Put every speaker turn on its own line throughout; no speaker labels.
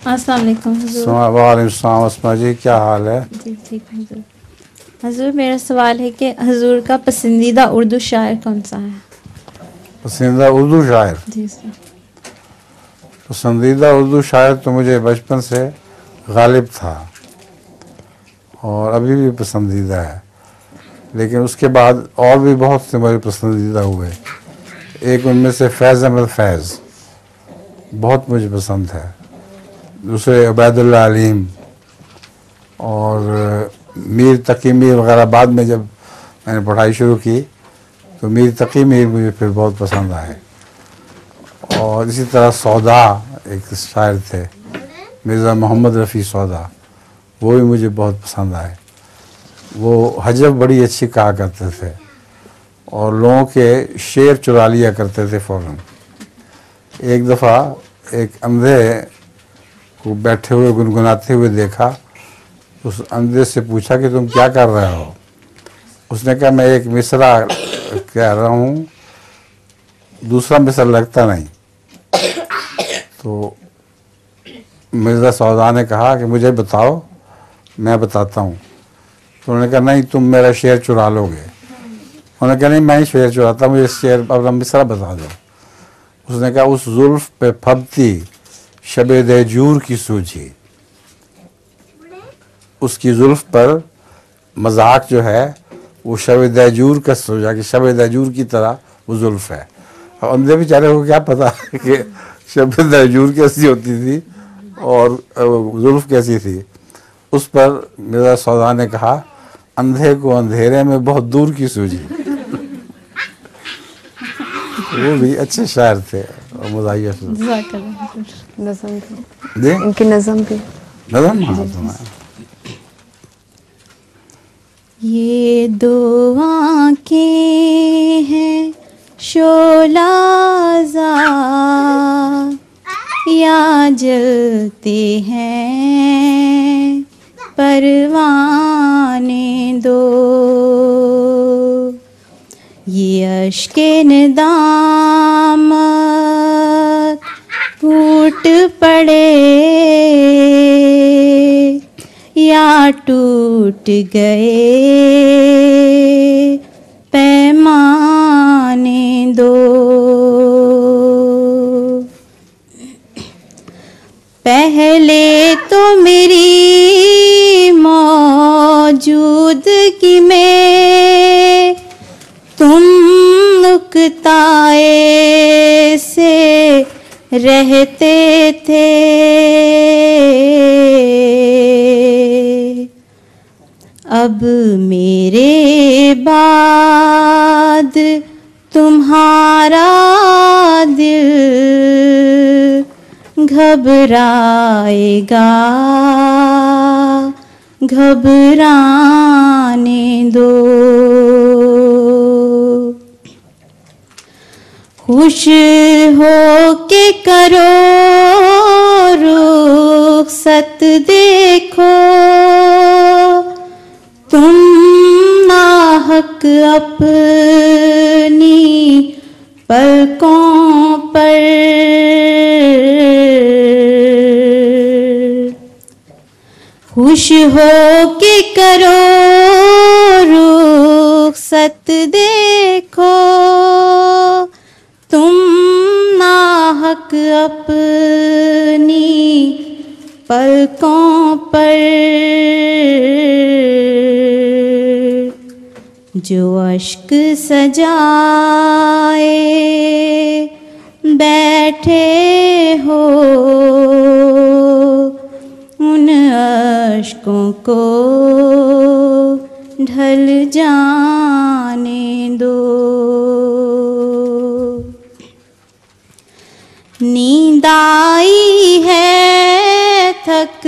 अस्सलाम वालेकुम हुजूर।
वालेकुम सलाम अस्मा जी, क्या हाल है?
जी ठीक हुजूर। हुजूर मेरा सवाल है कि हुजूर का पसंदीदा उर्दू शायर कौन सा है?
पसंदीदा उर्दू शायर?
जी सर।
पसंदीदा उर्दू शायर तो मुझे बचपन से गालिब था और अभी भी पसंदीदा है, लेकिन उसके बाद और भी बहुत से मेरे पसंदीदा हुए। एक उनमें से फैज़ अहमद फैज़ बहुत मुझे पसंद है, दूसरे उबैदुल्लाह अलीम और मीर तकी मीर वगैरह। बाद में जब मैंने पढ़ाई शुरू की तो मीर तकी मीर मुझे फिर बहुत पसंद आए। और इसी तरह सौदा एक शायर थे, मिर्ज़ा मोहम्मद रफ़ी सौदा, वो भी मुझे बहुत पसंद आए। वो हजब बड़ी अच्छी कहा करते थे और लोगों के शेर चुरा लिया करते थे फ़ौरन। एक दफ़ा एक अंधे को बैठे हुए गुनगुनाते हुए देखा। उस अंधे से पूछा कि तुम क्या कर रहे हो? उसने कहा मैं एक मिसरा कह रहा हूँ, दूसरा मिसरा लगता नहीं। तो मिर्ज़ा सौदा ने कहा कि मुझे बताओ, मैं बताता हूँ। तो उन्होंने कहा नहीं, तुम मेरा शेर चुरा लोगे। उन्होंने कहा नहीं, मैं ही शेर चुराता, मुझे शेर अपना मिसरा बता दो। उसने कहा उस जुल्फ पे फबती शबे देजूर की सूझी। उसकी जुल्फ पर मजाक जो है वो शबे देजूर का सूझा कि शबे देजूर की तरह वो जुल्फ है। अब अंधे बेचारे को क्या पता कि शबे देजूर कैसी होती थी और जुल्फ कैसी थी। उस पर मिर्ज़ा सौदा ने कहा अंधे को अंधेरे में बहुत दूर की सूझी। वो भी अच्छे शायर थे और मज़ाहिया
नज़म
जी,
इनकी नज़म भी
नज़म। हाँ सुना।
ये दो आँखें हैं शोलाज़ा या जलते हैं परवाने दो। ये अश्के नदामत फूट पड़े या टूट गए पैमाने दो। पहले तो मेरी मौजूदगी में तुम नुक्ताए से रहते थे, अब मेरे बाद तुम्हारा दिल घबराएगा, घबराने दो। खुश हो के करो रुखसत देखो, तुम नाहक अपनी पलकों पर। खुश हो के करो रुखसत देखो, तुम नाहक अपनी पलकों पर। जो अश्क सजाए बैठे हो उन अश्कों को ढल जाने दो। नींद आई है थक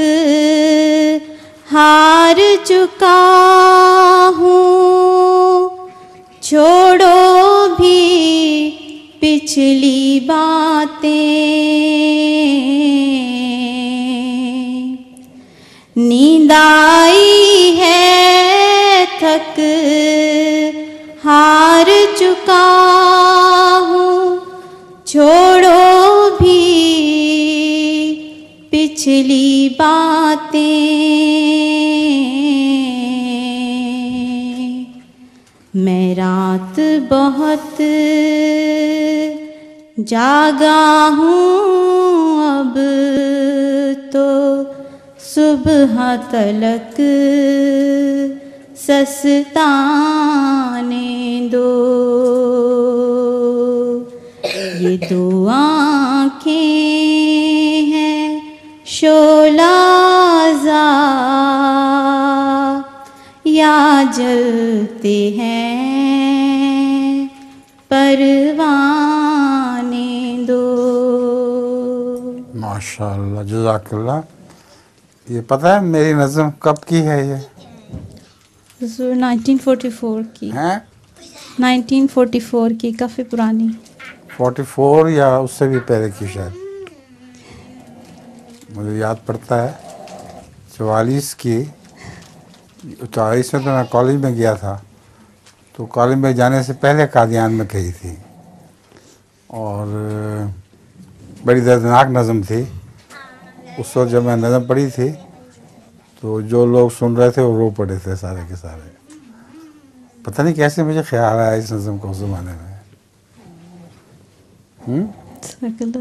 हार चुका हूँ, छोड़ो भी पिछली बातें। नींद आई है थक हार चुका हूँ, छोड़ो भी पिछली बातें मैं रात बहुत जागा हूँ अब तो सुबह तलक सस्ताने दो। ये दो आँखें हैं शोलाज़ा या जलते हैं परवाने दो।
माशाअल्लाह, जज़ाकल्लाह। ये पता है मेरी नज़म कब की है ये?
हुजूर 1944 की।
हैं?
1944 की, काफ़ी पुरानी।
44 या उससे भी पहले की शायद, मुझे याद पड़ता है। 44 की, 44 में तो मैं कॉलेज में गया था, तो कॉलेज में जाने से पहले कादियान में कही थी, और बड़ी दर्दनाक नज़म थी। उस वक्त जब मैं नज़म पढ़ी थी तो जो लोग सुन रहे थे वो रो पड़े थे सारे के सारे। पता नहीं कैसे मुझे ख्याल आया इस नज़म को उस ज़माने में।
सकल